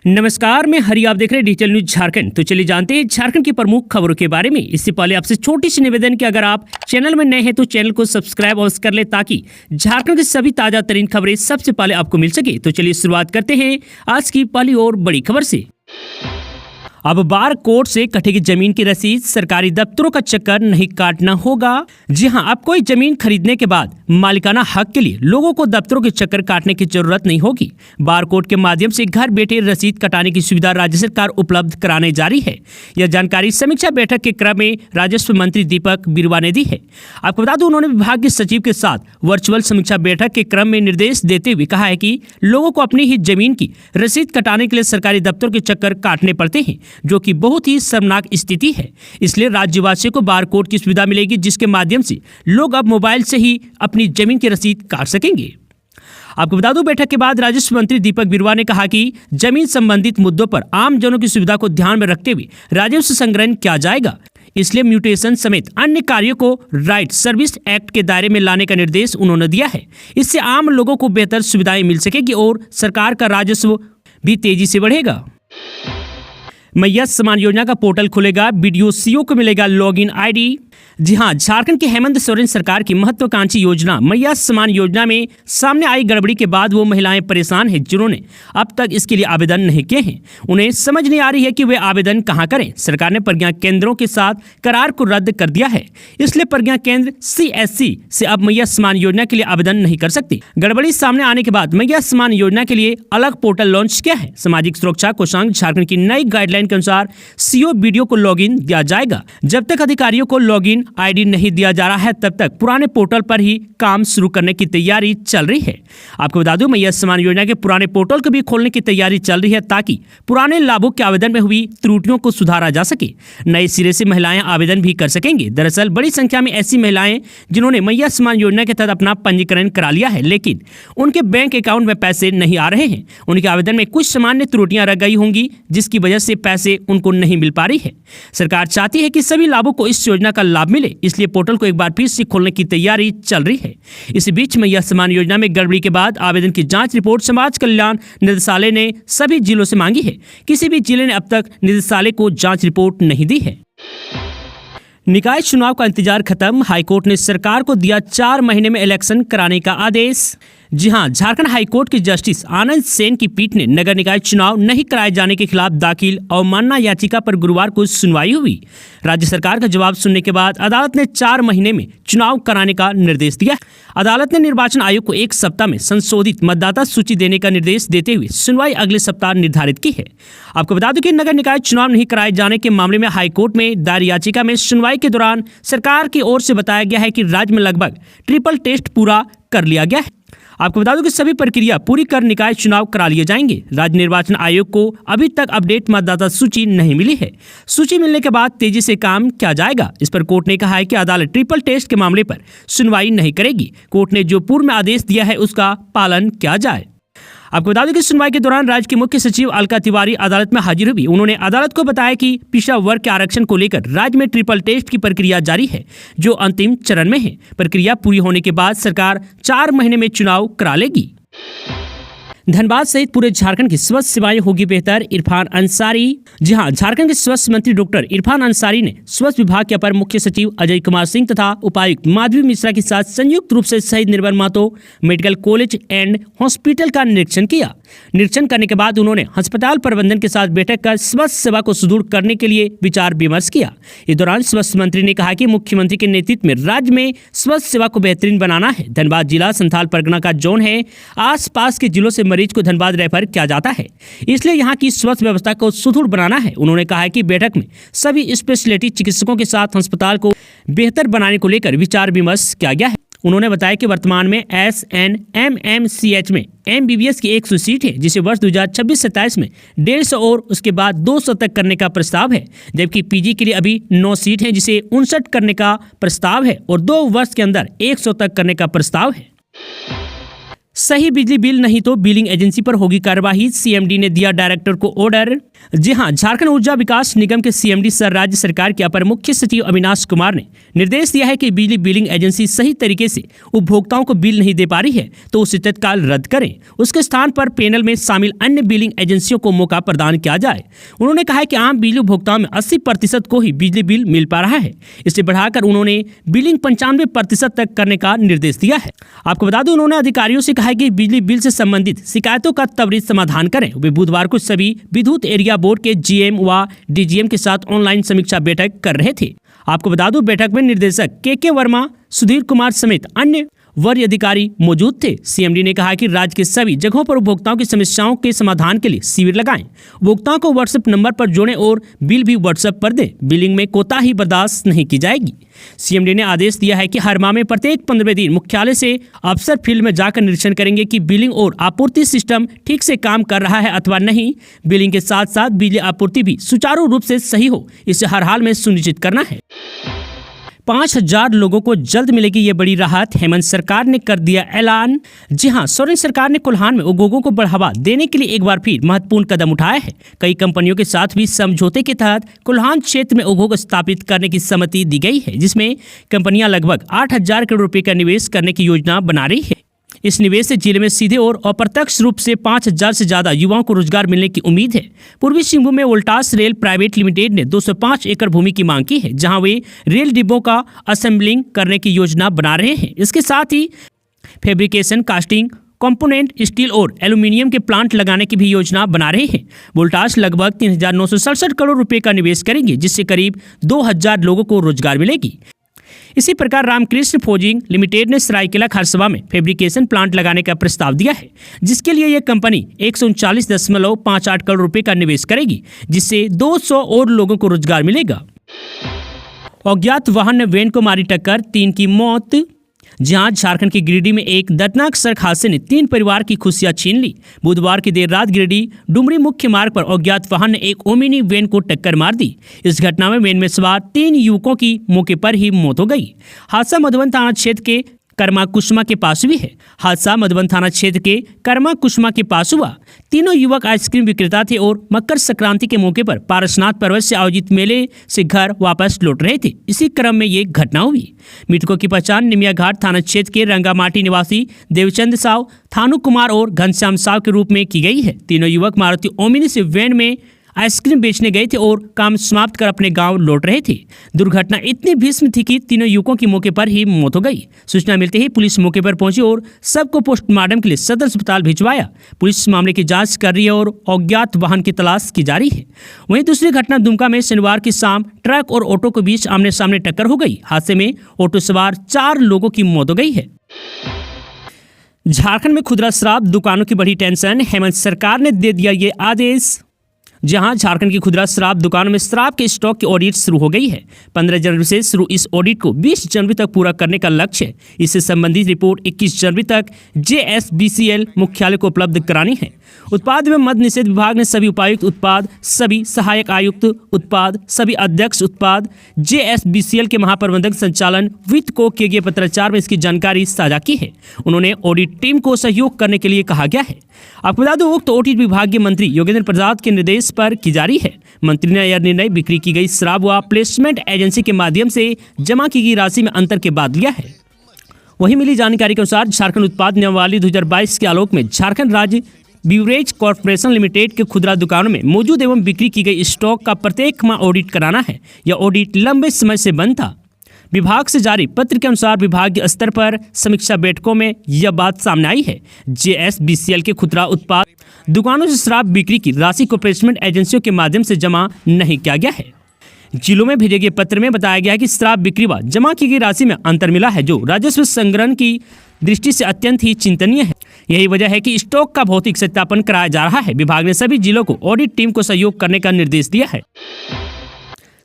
नमस्कार, मैं हरि, आप देख रहे हैं डिजिटल न्यूज झारखंड। तो चलिए जानते हैं झारखंड की प्रमुख खबरों के बारे में। इससे पहले आपसे छोटी सी निवेदन कि अगर आप चैनल में नए हैं तो चैनल को सब्सक्राइब अवश्य कर ले ताकि झारखंड की सभी ताजा तरीन खबरें सबसे पहले आपको मिल सके। तो चलिए शुरुआत करते हैं आज की पहली और बड़ी खबर से। अब बार कोड से कटेगी जमीन की रसीद, सरकारी दफ्तरों का चक्कर नहीं काटना होगा। जी हां, अब कोई जमीन खरीदने के बाद मालिकाना हक के लिए लोगों को दफ्तरों के चक्कर काटने की जरूरत नहीं होगी। बार कोड के माध्यम से घर बैठे रसीद कटाने की सुविधा राज्य सरकार उपलब्ध कराने जा रही है। यह जानकारी समीक्षा बैठक के क्रम में राजस्व मंत्री दीपक बिरुवा ने दी है। आपको बता दूं, उन्होंने विभाग के सचिव के साथ वर्चुअल समीक्षा बैठक के क्रम में निर्देश देते हुए कहा है कि लोगों को अपनी ही जमीन की रसीद कटाने के लिए सरकारी दफ्तरों के चक्कर काटने पड़ते हैं, जो कि बहुत ही शर्मनाक स्थिति है। इसलिए राज्यवासियों को बार कोड की सुविधा मिलेगी, जिसके माध्यम से लोग अब मोबाइल से ही अपनी जमीन की रसीद काट सकेंगे। आपको बता दूं, बैठक के बाद राजस्व मंत्री दीपक बिरुवा ने कहा कि जमीन संबंधित मुद्दों पर आम जनों की सुविधा को ध्यान में रखते हुए राजस्व संग्रहण किया जाएगा। इसलिए म्यूटेशन समेत अन्य कार्यों को राइट सर्विस एक्ट के दायरे में लाने का निर्देश उन्होंने दिया है। इससे आम लोगों को बेहतर सुविधाएं मिल सकेगी और सरकार का राजस्व भी तेजी से बढ़ेगा। मैया सम्मान योजना का पोर्टल खुलेगा, बीडीओ सीओ को मिलेगा लॉगिन आईडी। जी हां, झारखंड की हेमंत सोरेन सरकार की महत्वाकांक्षी योजना मैया सम्मान योजना में सामने आई गड़बड़ी के बाद वो महिलाएं परेशान हैं जिन्होंने अब तक इसके लिए आवेदन नहीं किए हैं। उन्हें समझ नहीं आ रही है कि वे आवेदन कहां करें। सरकार ने प्रज्ञा केंद्रों के साथ करार को रद्द कर दिया है, इसलिए प्रज्ञा केंद्र CSC से अब मैया सम्मान योजना के लिए आवेदन नहीं कर सकते। गड़बड़ी सामने आने के बाद मैया सम्मान योजना के लिए अलग पोर्टल लॉन्च किया है। सामाजिक सुरक्षा कोषांग झारखंड की नई गाइडलाइन के अनुसार सीओ बीडीओ को लॉगिन दिया जाएगा। जब तक अधिकारियों को लॉगिन आईडी नहीं दिया जा रहा है, तब तक पुराने पोर्टल पर ही काम शुरू करने की तैयारी चल रही है। आपको बता दूं, मैया सम्मान योजना के पुराने पोर्टल को भी खोलने की तैयारी चल रही है ताकि पुराने लाभों के आवेदन में हुई त्रुटियों को सुधारा जा सके। नए सिरे से महिलाएं आवेदन भी कर सकेंगे। दरअसल बड़ी संख्या में ऐसी महिलाएं जिन्होंने मैया सम्मान योजना के तहत अपना पंजीकरण करा लिया है, लेकिन उनके बैंक अकाउंट में पैसे नहीं आ रहे हैं। उनके आवेदन में कुछ सामान्य त्रुटियां रह गई होंगी, जिसकी वजह से पैसे उनको नहीं मिल पा रही है। सरकार चाहती है कि सभी लाभों को इस योजना का लाभ मिले, इसलिए पोर्टल को एक बार फिर से खोलने की तैयारी चल रही है। इसी बीच मैया सम्मान योजना में गड़बड़ी के बाद आवेदन की जांच रिपोर्ट समाज कल्याण निदेशालय ने सभी जिलों से मांगी है। किसी भी जिले ने अब तक निदेशालय को जांच रिपोर्ट नहीं दी है। निकाय चुनाव का इंतजार खत्म, हाईकोर्ट ने सरकार को दिया 4 महीने में इलेक्शन कराने का आदेश। जी हां, झारखंड हाईकोर्ट के जस्टिस आनंद सेन की पीठ ने नगर निकाय चुनाव नहीं कराए जाने के खिलाफ दाखिल अवमानना याचिका पर गुरुवार को सुनवाई हुई। राज्य सरकार का जवाब सुनने के बाद अदालत ने 4 महीने में चुनाव कराने का निर्देश दिया। अदालत ने निर्वाचन आयोग को 1 सप्ताह में संशोधित मतदाता सूची देने का निर्देश देते हुए सुनवाई अगले सप्ताह निर्धारित की है। आपको बता दूं कि नगर निकाय चुनाव नहीं कराए जाने के मामले में हाईकोर्ट में दायर याचिका में सुनवाई के दौरान सरकार की ओर से बताया गया है कि राज्य में लगभग ट्रिपल टेस्ट पूरा कर लिया गया है। आपको बता दूं कि सभी प्रक्रिया पूरी कर निकाय चुनाव करा लिए जाएंगे। राज्य निर्वाचन आयोग को अभी तक अपडेट मतदाता सूची नहीं मिली है। सूची मिलने के बाद तेजी से काम किया जाएगा। इस पर कोर्ट ने कहा है कि अदालत ट्रिपल टेस्ट के मामले पर सुनवाई नहीं करेगी। कोर्ट ने जो पूर्व में आदेश दिया है उसका पालन किया जाए। आपको बता दें कि सुनवाई के दौरान राज्य के मुख्य सचिव अलका तिवारी अदालत में हाजिर हुई। उन्होंने अदालत को बताया कि पिछड़ा वर्ग के आरक्षण को लेकर राज्य में ट्रिपल टेस्ट की प्रक्रिया जारी है, जो अंतिम चरण में है। प्रक्रिया पूरी होने के बाद सरकार 4 महीने में चुनाव करा लेगी। धनबाद सहित पूरे झारखंड की स्वास्थ्य सेवाएं होगी बेहतर, इरफान अंसारी। जी हां, झारखंड के स्वास्थ्य मंत्री डॉक्टर इरफान अंसारी ने स्वास्थ्य विभाग के अपर मुख्य सचिव अजय कुमार सिंह तथा उपायुक्त माधवी मिश्रा के साथ संयुक्त रूप से शहीद Nirmal Mahato medical college and hospital का निरीक्षण किया। निरीक्षण करने के बाद उन्होंने अस्पताल प्रबंधन के साथ बैठक कर स्वास्थ्य सेवा को सुदृढ़ करने के लिए विचार विमर्श किया। इस दौरान स्वास्थ्य मंत्री ने कहा कि मुख्यमंत्री के नेतृत्व में राज्य में स्वास्थ्य सेवा को बेहतरीन बनाना है। धनबाद जिला संथाल परगना का जोन है। आसपास के जिलों से मरीज को धनबाद रेफर किया जाता है, इसलिए यहाँ की स्वास्थ्य व्यवस्था को सुदृढ़ बनाना है। उन्होंने कहा है कि बैठक में सभी स्पेशलिटी चिकित्सकों के साथ अस्पताल को बेहतर बनाने को लेकर विचार विमर्श किया गया है। उन्होंने बताया कि वर्तमान में SNMMCH में MBBS की 100 सीट है, जिसे वर्ष 2026-27 में 150 और उसके बाद 200 तक करने का प्रस्ताव है। जबकि PG के लिए अभी 9 सीट है, जिसे 59 करने का प्रस्ताव है और 2 वर्ष के अंदर 100 तक करने का प्रस्ताव है। सही बिजली बिल नहीं तो बिलिंग एजेंसी पर होगी कार्रवाई, CMD ने दिया डायरेक्टर को ऑर्डर। जी हां, झारखंड ऊर्जा विकास निगम के सीएमडी सर राज्य सरकार के अपर मुख्य सचिव अविनाश कुमार ने निर्देश दिया है कि बिजली बिलिंग एजेंसी सही तरीके से उपभोक्ताओं को बिल नहीं दे पा रही है तो उसे तत्काल रद्द करें। उसके स्थान पर पैनल में शामिल अन्य बिलिंग एजेंसियों को मौका प्रदान किया जाए। उन्होंने कहा है कि आम बिजली उपभोक्ताओं में 80% को ही बिजली बिल मिल पा रहा है। इसे बढ़ाकर उन्होंने बिलिंग 95% तक करने का निर्देश दिया है। आपको बता दें, उन्होंने अधिकारियों से कहा है कि बिजली बिल से संबंधित शिकायतों का त्वरित समाधान करें। वे बुधवार को सभी विद्युत एरिया बोर्ड के जीएम व डीजीएम के साथ ऑनलाइन समीक्षा बैठक कर रहे थे। आपको बता दूं, बैठक में निर्देशक के वर्मा, सुधीर कुमार समेत अन्य वरीय अधिकारी मौजूद थे। सीएमडी ने कहा कि राज्य के सभी जगहों पर उपभोक्ताओं की समस्याओं के समाधान के लिए शिविर लगाएं, उपभोक्ताओं को व्हाट्सएप नंबर पर जोड़ें और बिल भी व्हाट्सएप पर दें। बिलिंग में कोताही बर्दाश्त नहीं की जाएगी। सीएमडी ने आदेश दिया है कि हर माह में प्रत्येक 15 दिन मुख्यालय से अफसर फील्ड में जाकर निरीक्षण करेंगे कि बिलिंग और आपूर्ति सिस्टम ठीक से काम कर रहा है अथवा नहीं। बिलिंग के साथ साथ बिजली आपूर्ति भी सुचारू रूप से सही हो, इसे हर हाल में सुनिश्चित करना है। 5000 लोगों को जल्द मिलेगी ये बड़ी राहत, हेमंत सरकार ने कर दिया ऐलान। जी हां, सोरेन सरकार ने कोल्हान में उद्योगों को बढ़ावा देने के लिए एक बार फिर महत्वपूर्ण कदम उठाया है। कई कंपनियों के साथ भी समझौते के तहत कोल्हान क्षेत्र में उद्योग स्थापित करने की सहमति दी गई है, जिसमें कंपनियां लगभग 8000 करोड़ रुपए का निवेश करने की योजना बना रही है। इस निवेश से जिले में सीधे और अप्रत्यक्ष रूप से 5000 से ज्यादा युवाओं को रोजगार मिलने की उम्मीद है। पूर्वी सिंहभूम में वोल्टास रेल प्राइवेट लिमिटेड ने 205 एकड़ भूमि की मांग की है, जहां वे रेल डिब्बों का असेंबलिंग करने की योजना बना रहे हैं। इसके साथ ही फैब्रिकेशन, कास्टिंग, कंपोनेंट, स्टील और एल्यूमिनियम के प्लांट लगाने की भी योजना बना रहे हैं। वोल्टास लगभग 3967 करोड़ रुपए का निवेश करेंगे, जिससे करीब 2000 लोगों को रोजगार मिलेगी। इसी प्रकार रामकृष्ण फोर्जिंग लिमिटेड ने सरायकेला खरसवा में फैब्रिकेशन प्लांट लगाने का प्रस्ताव दिया है, जिसके लिए यह कंपनी 139.58 करोड़ रुपए का निवेश करेगी, जिससे 200 और लोगों को रोजगार मिलेगा। अज्ञात वाहन ने वैन को मारी टक्कर, 3 की मौत। जहां झारखंड के गिरिडीह में एक दर्दनाक सड़क हादसे ने 3 परिवार की खुशियां छीन ली। बुधवार की देर रात गिरिडीह डुमरी मुख्य मार्ग पर अज्ञात वाहन ने एक ओमिनी वैन को टक्कर मार दी। इस घटना में वैन में सवार 3 युवकों की मौके पर ही मौत हो गई। हादसा मधुबन थाना क्षेत्र के कर्मा कुसुमा के पास हुई है। हादसा मधुबन थाना क्षेत्र के कर्मा कुसुमा के पास हुआ। तीनों युवक आइसक्रीम विक्रेता थे और मकर संक्रांति के मौके पर पारसनाथ पर्वत से आयोजित मेले से घर वापस लौट रहे थे। इसी क्रम में ये घटना हुई। मृतकों की पहचान निमिया घाट थाना क्षेत्र के रंगामाटी निवासी देवचंद साव, थानु कुमार और घनश्याम साव के रूप में की गई है। तीनों युवक मारुति ओमिनी से वैन में आइसक्रीम बेचने गए थे और काम समाप्त कर अपने गांव लौट रहे थे। दुर्घटना इतनी भीषण थी कि तीनों युवकों की मौके पर ही मौत हो गई। सूचना मिलते ही पुलिस मौके पर पहुंची और सबको पोस्टमार्टम के लिए सदर अस्पताल भिजवाया। पुलिस मामले की जांच कर रही है और अज्ञात वाहन की तलाश की जा रही है। वहीं दूसरी घटना दुमका में शनिवार की शाम ट्रक और ऑटो के बीच आमने सामने टक्कर हो गई। हादसे में ऑटो सवार 4 लोगों की मौत हो गई है। झारखंड में खुदरा शराब दुकानों की बड़ी टेंशन, हेमंत सरकार ने दे दिया ये आदेश। जहां झारखंड की खुदरा शराब दुकानों में शराब के स्टॉक की ऑडिट शुरू हो गई है। 15 जनवरी से शुरू इस ऑडिट को 20 जनवरी तक पूरा करने का लक्ष्य है। इससे संबंधित रिपोर्ट 21 जनवरी तक JSBCL मुख्यालय को उपलब्ध करानी है। उत्पाद एवं मद्य निषेध विभाग ने सभी उपायुक्त उत्पाद, सभी सहायक आयुक्त उत्पाद, सभी अध्यक्ष उत्पाद, JSBCL के महाप्रबंधक संचालन वित्त को किए गए पत्राचार में इसकी जानकारी साझा की है। उन्होंने ऑडिट टीम को सहयोग करने के लिए कहा गया है। आपको बता दें, उक्त ऑडिट विभाग के मंत्री योगेंद्र प्रसाद के निर्देश पर की जा रही है। मंत्री ने यह निर्णय बिक्री की गई शराब व प्लेसमेंट एजेंसी के माध्यम से जमा की गई राशि में अंतर के बाद लिया है। वहीं मिली जानकारी के अनुसार झारखंड उत्पाद नियमावली 2022 के आलोक में झारखंड राज्य ब्यूरेज कॉर्पोरेशन लिमिटेड के खुदरा दुकानों में मौजूद एवं बिक्री की गई स्टॉक का प्रत्येक माह ऑडिट कराना है। यह ऑडिट लंबे समय से बंद था। विभाग से जारी पत्र के अनुसार विभागीय स्तर पर समीक्षा बैठकों में यह बात सामने आई है। JSBCL के खुदरा उत्पाद दुकानों से शराब बिक्री की राशि को प्लेसमेंट एजेंसियों के माध्यम से जमा नहीं किया गया है। जिलों में भेजे गए पत्र में बताया गया है कि शराब बिक्री व जमा की गई राशि में अंतर मिला है, जो राजस्व संग्रहण की दृष्टि से अत्यंत ही चिंतनीय है। यही वजह है कि स्टॉक का भौतिक सत्यापन कराया जा रहा है। विभाग ने सभी जिलों को ऑडिट टीम को सहयोग करने का निर्देश दिया है।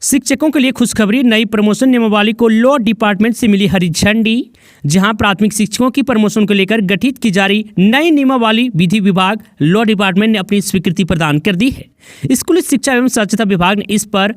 शिक्षकों के लिए खुशखबरी, नई प्रमोशन नियमावली को लॉ डिपार्टमेंट से मिली हरी झंडी। जहां प्राथमिक शिक्षकों की प्रमोशन को लेकर गठित की जा रही नई नियमावली विधि विभाग लॉ डिपार्टमेंट ने अपनी स्वीकृति प्रदान कर दी है। स्कूली शिक्षा एवं स्वच्छता विभाग ने इस पर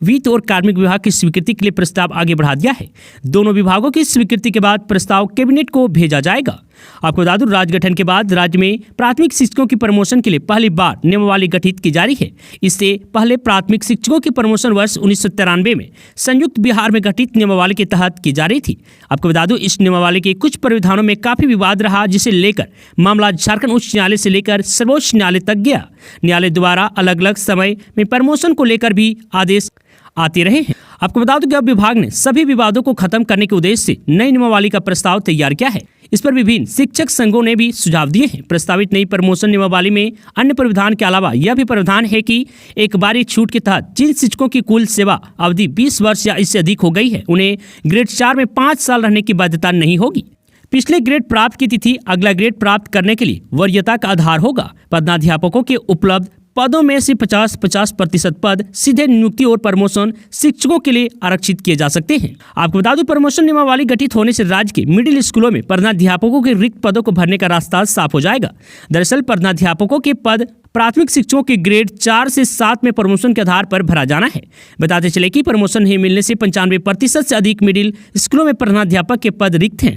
वित्त और कार्मिक विभाग की स्वीकृति के लिए प्रस्ताव आगे बढ़ा दिया है। दोनों विभागों की स्वीकृति के बाद प्रस्ताव कैबिनेट को भेजा जाएगा। आपको बता दूं, राज्य गठन के बाद राज्य में प्राथमिक शिक्षकों की प्रमोशन के लिए पहली बार नियमावली गठित की जा रही है। इससे पहले प्राथमिक शिक्षकों की प्रमोशन वर्ष 1993 में संयुक्त बिहार में गठित नियमावली के तहत की जा रही थी। आपको बता दूं, इस नियमावली के कुछ प्रावधानों में काफी विवाद रहा, जिसे लेकर मामला झारखंड उच्च न्यायालय से लेकर सर्वोच्च न्यायालय तक गया। न्यायालय द्वारा अलग अलग समय में प्रमोशन को लेकर भी आदेश आते रहे हैं। आपको बता दूं कि अब विभाग ने सभी विवादों को खत्म करने के उद्देश्य से नई नियमावली का प्रस्ताव तैयार किया है। इस पर विभिन्न शिक्षक संघों ने भी सुझाव दिए हैं। प्रस्तावित नई प्रमोशन नियमावली में अन्य प्रावधान के अलावा यह भी प्रावधान है कि एक बारी छूट के तहत जिन शिक्षकों की कुल सेवा अवधि 20 वर्ष या इससे अधिक हो गई है, उन्हें ग्रेड 4 में 5 साल रहने की बाध्यता नहीं होगी। पिछले ग्रेड प्राप्त की तिथि अगला ग्रेड प्राप्त करने के लिए वरीयता का आधार होगा। पदाध्यापकों के उपलब्ध पदों में से 50% पद सीधे नियुक्ति और प्रमोशन शिक्षकों के लिए आरक्षित किए जा सकते हैं। आपको बता दूं, प्रमोशन नियमावली गठित होने से राज्य के मिडिल स्कूलों में प्रधानाध्यापकों के रिक्त पदों को भरने का रास्ता साफ हो जाएगा। दरअसल प्रधानाध्यापकों के पद प्राथमिक शिक्षकों के ग्रेड 4 से 7 में प्रमोशन के आधार पर भरा जाना है। बताते चले कि प्रमोशन नहीं मिलने से 95% से अधिक मिडिल स्कूलों में प्रधानाध्यापक के पद रिक्त हैं।